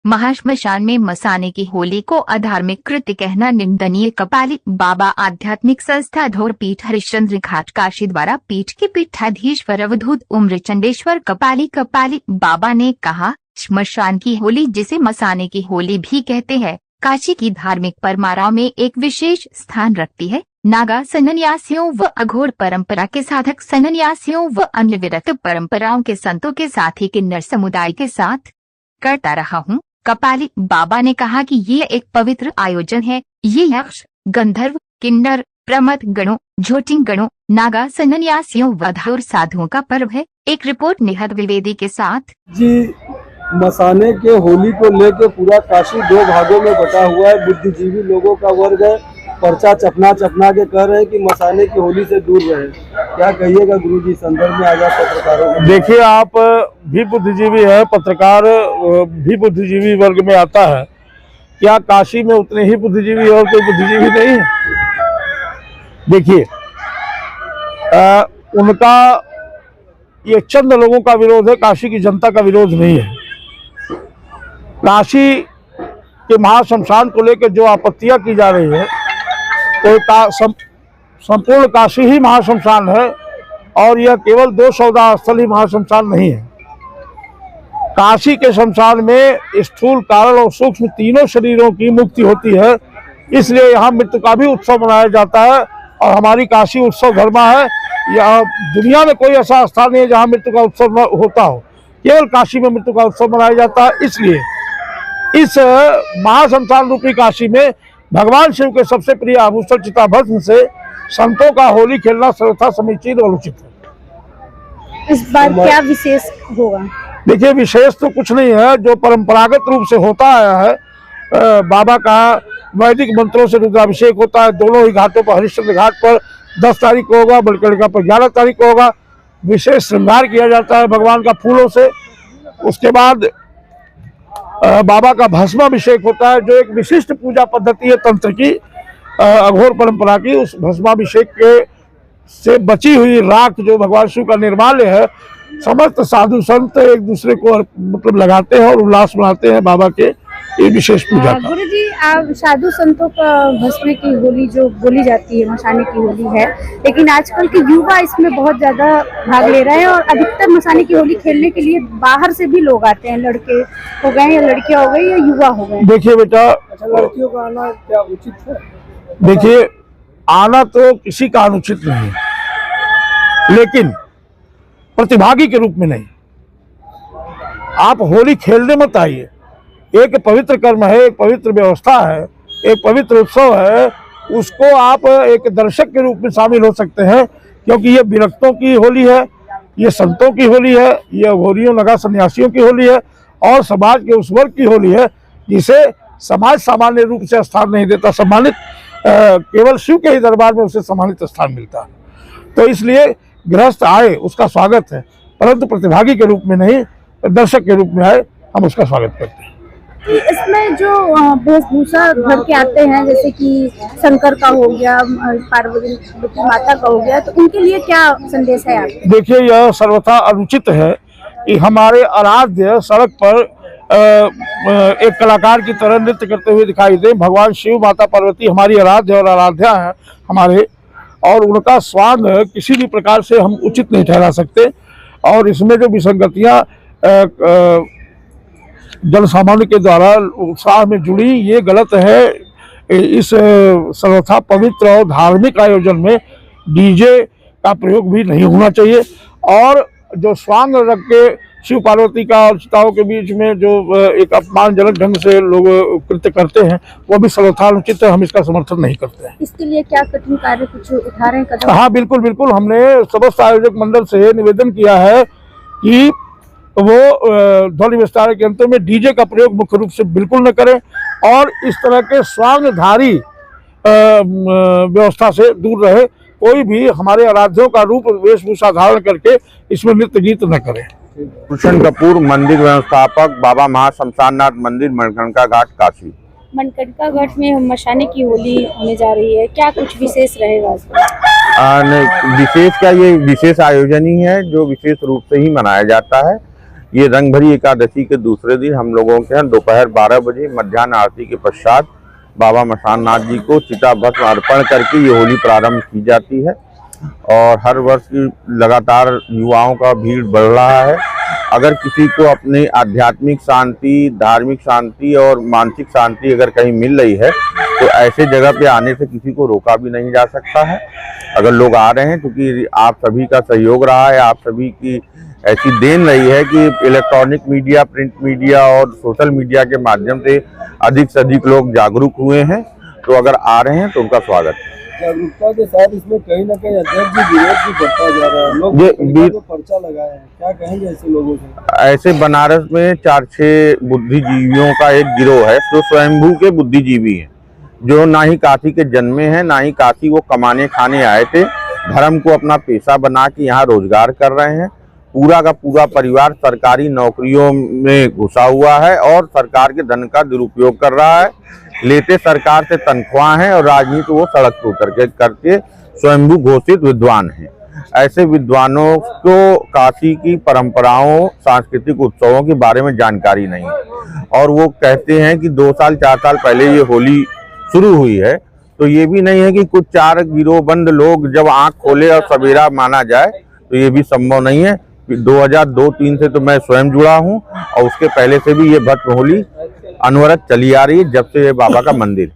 महाश्मशान में मसाने की होली को अधार्मिक कृत्य कहना निंदनीय। कपाली बाबा आध्यात्मिक संस्था धौरपीठ हरिश्चंद्र घाट काशी द्वारा पीठ के पीठाधीश्वर अवधूत उम्रचंडेश्वर कपाली बाबा ने कहा, श्मशान की होली जिसे मसाने की होली भी कहते हैं, काशी की धार्मिक परंपराओं में एक विशेष स्थान रखती है। नागा सन्यासियों व अघोर परंपरा के साधक सन्यासियों व अन्य विरक्त परंपराओं के संतों के साथ ही किन्नर समुदाय के साथ करता रहा हूँ। कपाली बाबा ने कहा कि ये एक पवित्र आयोजन है। ये यक्ष, गंधर्व, किन्नर, प्रमथ गणों, झोटिंग गणों, नागा सन्यासियों व अघोर साधुओं का पर्व है। एक रिपोर्ट निहद द्विवेदी के साथ। जी, मसाने के होली को लेकर पूरा काशी दो भागों में बटा हुआ है। बुद्धिजीवी लोगों का वर्ग है, पर्चा चपना के कह रहे हैं कि मसाने की होली से दूर रहे। क्या कहिएगा गुरुजी संदर्भ में आजाद पत्रकारों को? देखिए, आप भी बुद्धिजीवी है, पत्रकार भी बुद्धिजीवी वर्ग में आता है। क्या काशी में उतने ही बुद्धिजीवी और कोई बुद्धिजीवी नहीं है? देखिए, उनका ये चंद लोगों का विरोध है, काशी की जनता का विरोध नहीं है। काशी के महाशमशान को लेकर जो आपत्तियां की जा रही है, तो संपूर्ण काशी ही महाशमशान है और यह केवल 2 सौदा स्थल ही महाशमशान नहीं है। काशी के शमशान में स्थूल, कारण और सूक्ष्म तीनों शरीरों की मुक्ति होती है। इसलिए यहाँ मृत्यु का भी उत्सव मनाया जाता है और हमारी काशी उत्सव धर्मा है। यह दुनिया में कोई ऐसा स्थान नहीं है जहाँ मृत्यु का उत्सव होता हो, केवल काशी में मृत्यु का उत्सव मनाया जाता है। इसलिए इस महाशमशान रूपी काशी में भगवान शिव के सबसे प्रिय आभूषण चिताभस्म से संतों का होली खेलना सर्वथा समीचीन और उचित है। इस बार क्या विशेष होगा? देखिए, विशेष तो कुछ नहीं है, जो परंपरागत रूप से होता आया है। बाबा का वैदिक मंत्रों से रुद्राभिषेक होता है। दोनों ही घाटों पर, हरिश्चंद्र घाट पर 10 तारीख को होगा, बलकड़का पर 11 तारीख को होगा। विशेष श्रृंगार किया जाता है भगवान का फूलों से। उसके बाद बाबा का भस्माभिषेक होता है, जो एक विशिष्ट पूजा पद्धति है तंत्र की, अघोर परंपरा की। उस भस्माभिषेक के से बची हुई राख जो भगवान शिव का निर्माल्य है, समस्त साधु संत एक दूसरे को मतलब लगाते हैं और उल्लास मनाते हैं बाबा के ये विशेष पूजा का। गुरु जी, आप साधु संतों का भस्म की होली जो बोली जाती है मसाने की होली है, लेकिन आजकल के युवा इसमें बहुत ज्यादा भाग ले रहे हैं और अधिकतर मसाने की होली खेलने के लिए बाहर से भी लोग आते हैं। लड़के हो गए या लड़कियां हो गई या युवा हो गए। देखिए बेटा, लड़कियों का आना क्या उचित है? देखिए, आना तो किसी का अनुचित नहीं है, लेकिन प्रतिभागी के रूप में नहीं। आप होली खेलने मत आइए। एक पवित्र कर्म है, एक पवित्र व्यवस्था है, एक पवित्र उत्सव है। उसको आप एक दर्शक के रूप में शामिल हो सकते हैं, क्योंकि ये विरक्तों की होली है, ये संतों की होली है, ये अघोरियों नगा सन्यासियों की होली है और समाज के उस वर्ग की होली है जिसे समाज सामान्य रूप से स्थान नहीं देता। सम्मानित केवल शिव के ही दरबार में उसे सम्मानित स्थान मिलता है। तो इसलिए गृहस्थ आए, उसका स्वागत है, परंतु प्रतिभागी के रूप में नहीं, दर्शक के रूप में आए, हम उसका स्वागत करते हैं। इसमें जो वेशभूषा भर के आते हैं, जैसे कि शंकर का हो गया, पार्वती माता का हो गया, तो उनके लिए क्या संदेश है आपका? देखिए, यह सर्वथा अनुचित है कि हमारे आराध्य सड़क पर एक कलाकार की तरह नृत्य करते हुए दिखाई दे। भगवान शिव, माता पार्वती हमारी आराध्य और आराध्या है हमारे, और उनका स्वांग किसी भी प्रकार से हम उचित नहीं ठहरा सकते। और इसमें जो विसंगतियाँ जन सामान्य के द्वारा उत्साह में जुड़ी, ये गलत है। इस सर्वथा पवित्र और धार्मिक आयोजन में डीजे का प्रयोग भी नहीं होना चाहिए। और जो स्वांग रख के शिव पार्वती का और चिताओं के बीच में जो एक अपमानजनक ढंग से लोग कृत्य करते हैं, वो भी सर्वथा अनुचित है। हम इसका समर्थन नहीं करते हैं। इसके लिए क्या कठिन कार्य कुछ उठा रहे हैं कदम? हाँ, बिल्कुल बिल्कुल। हमने समस्त आयोजक मंडल से निवेदन किया है कि वो ध्वनि विस्तार के अंत में डीजे का प्रयोग मुख्य रूप से बिल्कुल न करें और इस तरह के स्वांगधारी व्यवस्था से दूर रहे। कोई भी हमारे आराध्यों का रूप वेशभूषा धारण करके इसमें नृत्य गीत न करे। भूषण कपूर, मंदिर व्यवस्थापक, बाबा महाशमशाननाथ मंदिर, मणिकर्णिका घाट, काशी। मणिकर्णिका घाट में मसाने की होली होने जा रही है, क्या कुछ विशेष रहेगा? विशेष क्या, ये विशेष आयोजन ही है जो विशेष रूप से ही मनाया जाता है। ये रंग भरी एकादशी के दूसरे दिन हम लोगों के यहाँ दोपहर 12 बजे मध्याह्न आरती के पश्चात बाबा मसान नाथ जी को चिता भस्म अर्पण करके ये होली प्रारंभ की जाती है। और हर वर्ष की लगातार युवाओं का भीड़ बढ़ रहा है। अगर किसी को अपनी आध्यात्मिक शांति, धार्मिक शांति और मानसिक शांति अगर कहीं मिल रही है तो ऐसे जगह पे आने से किसी को रोका भी नहीं जा सकता है। अगर लोग आ रहे हैं, क्योंकि आप सभी का सहयोग रहा है, आप सभी की ऐसी देन रही है कि इलेक्ट्रॉनिक मीडिया, प्रिंट मीडिया और सोशल मीडिया के माध्यम से अधिक से अधिक लोग जागरूक हुए हैं। तो अगर आ रहे हैं तो उनका स्वागत है। जागरूकता के साथ इसमें कहीं ना कहीं अध्यक्ष जी विरोध भी बढ़ता जा रहा है। लोग पर्चा लगाए हैं, क्या कहेंगे ऐसे लोगों से? ऐसे बनारस में 4-6 बुद्धिजीवियों का एक गिरोह है जो स्वयंभू के बुद्धिजीवी हैं, जो ना ही काशी के जन्मे हैं, ना ही काशी वो कमाने खाने आए थे। धर्म को अपना पेशा बना के यहाँ रोजगार कर रहे हैं। पूरा का पूरा परिवार सरकारी नौकरियों में घुसा हुआ है और सरकार के धन का दुरुपयोग कर रहा है। लेते सरकार से तनख्वाह हैं और राजनीति वो सड़क पर उतर के करके स्वयंभू घोषित विद्वान हैं। ऐसे विद्वानों को काशी की परंपराओं, सांस्कृतिक उत्सवों के बारे में जानकारी नहीं है और वो कहते हैं कि 2 साल 4 साल पहले ये होली शुरू हुई है। तो ये भी नहीं है कि कुछ 4 गिरोहबंद लोग जब आंख खोले और सवेरा माना जाए, तो ये भी संभव नहीं है। 2002-3 से तो मैं स्वयं जुड़ा हूँ और उसके पहले से भी ये भक्त होली अनवरत चली आ रही है, जब से ये बाबा का मंदिर।